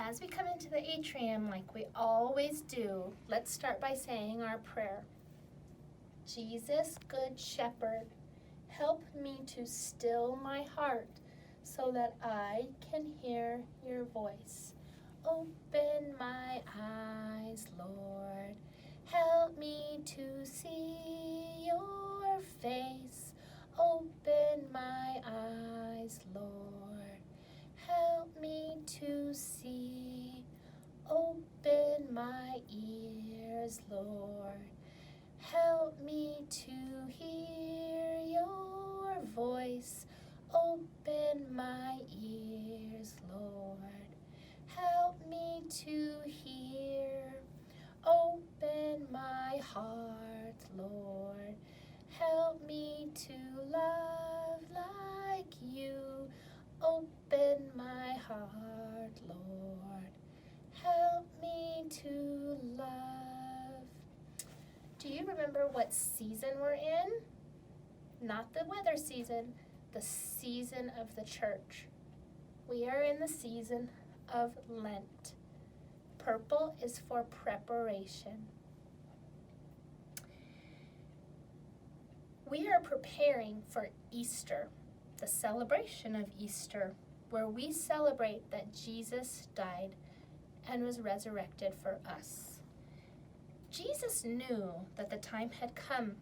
As we come into the atrium, like we always do, let's start by saying our prayer. Jesus, Good Shepherd, help me to still my heart so that I can hear your voice. Open my eyes, Lord. Help me to see your face. Open my eyes, Lord. Help me to see. Open my ears, Lord. Help me to hear your voice. Open my ears, Lord. Help me to hear. Open my heart, Lord. Help me to love like you. Open my heart, Lord. Help me to love. Do you remember what season we're in? Not the weather season, the season of the church. We are in the season of Lent. Purple is for preparation. We are preparing for Easter, the celebration of Easter, where we celebrate that Jesus died and was resurrected for us. Jesus knew that the time had come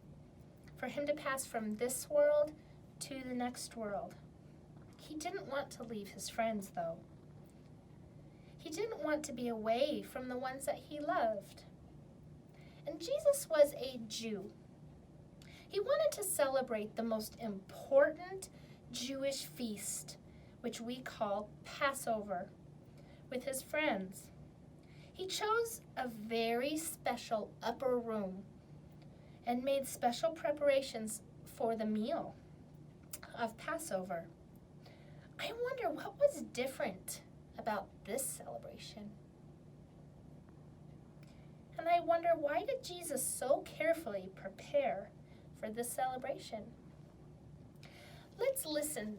for him to pass from this world to the next world. He didn't want to leave his friends, though. He didn't want to be away from the ones that he loved. And Jesus was a Jew. He wanted to celebrate the most important Jewish feast, which we call Passover, with his friends. He chose a very special upper room and made special preparations for the meal of Passover. I wonder what was different about this celebration. And I wonder, why did Jesus so carefully prepare for this celebration? Let's listen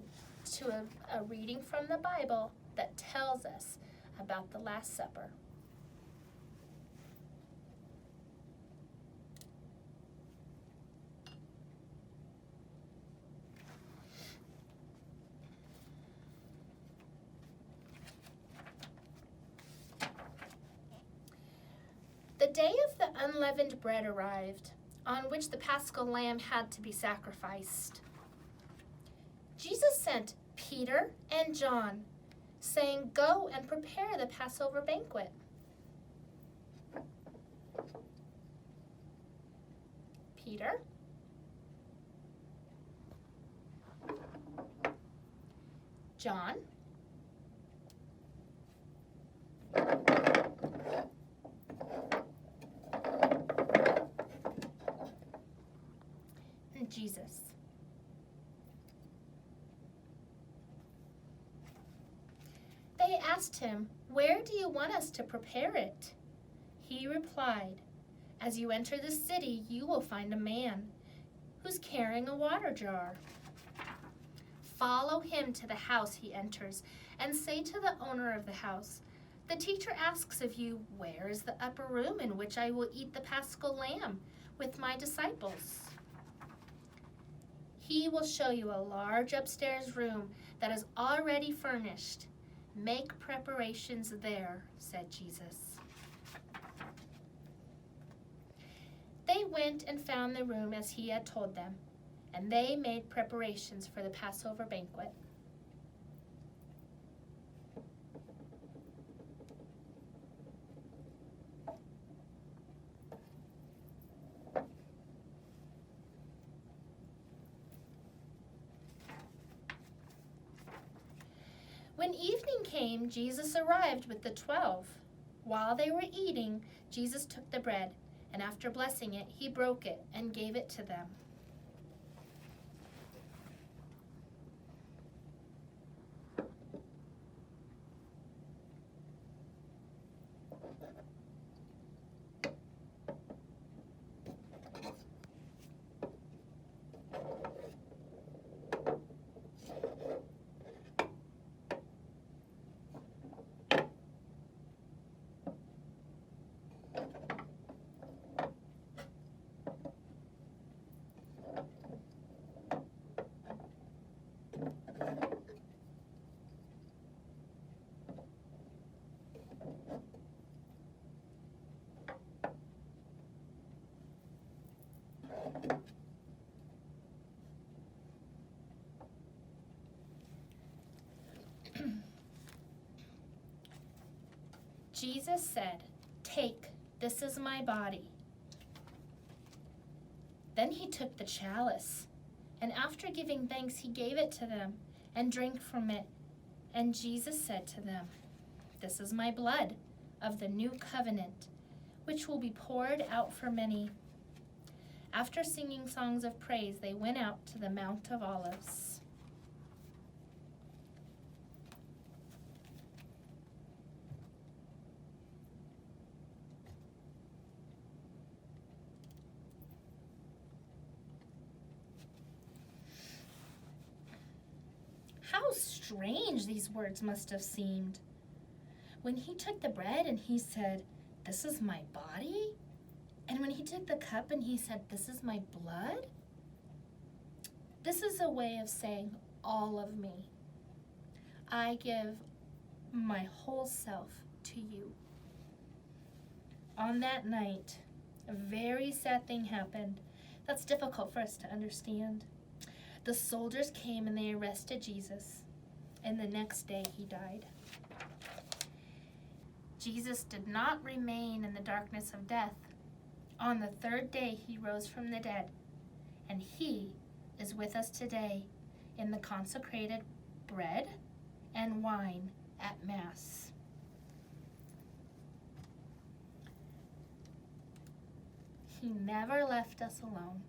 to a reading from the Bible that tells us about the Last Supper. The day of the unleavened bread arrived, on which the Paschal lamb had to be sacrificed. Jesus sent Peter and John, saying, "Go and prepare the Passover banquet." Peter, John, and Jesus. They asked him, "Where do you want us to prepare it?" He replied, "As you enter the city, you will find a man who's carrying a water jar. Follow him to the house he enters and say to the owner of the house, 'The teacher asks of you, where is the upper room in which I will eat the Paschal lamb with my disciples?' He will show you a large upstairs room that is already furnished. Make preparations there," said Jesus. They went and found the room as he had told them, and they made preparations for the Passover banquet. When evening came, Jesus arrived with the 12. While they were eating, Jesus took the bread, and after blessing it, he broke it and gave it to them. Jesus said, "Take, this is my body." Then he took the chalice, and after giving thanks, he gave it to them and drank from it. And Jesus said to them, "This is my blood of the new covenant, which will be poured out for many." After singing songs of praise, they went out to the Mount of Olives. How strange these words must have seemed. When he took the bread and he said, "This is my body," and when he took the cup and he said, "This is my blood," this is a way of saying all of me. I give my whole self to you. On that night, a very sad thing happened that's difficult for us to understand. The soldiers came and they arrested Jesus, and the next day he died. Jesus did not remain in the darkness of death. On the third day he rose from the dead, and he is with us today in the consecrated bread and wine at Mass. He never left us alone.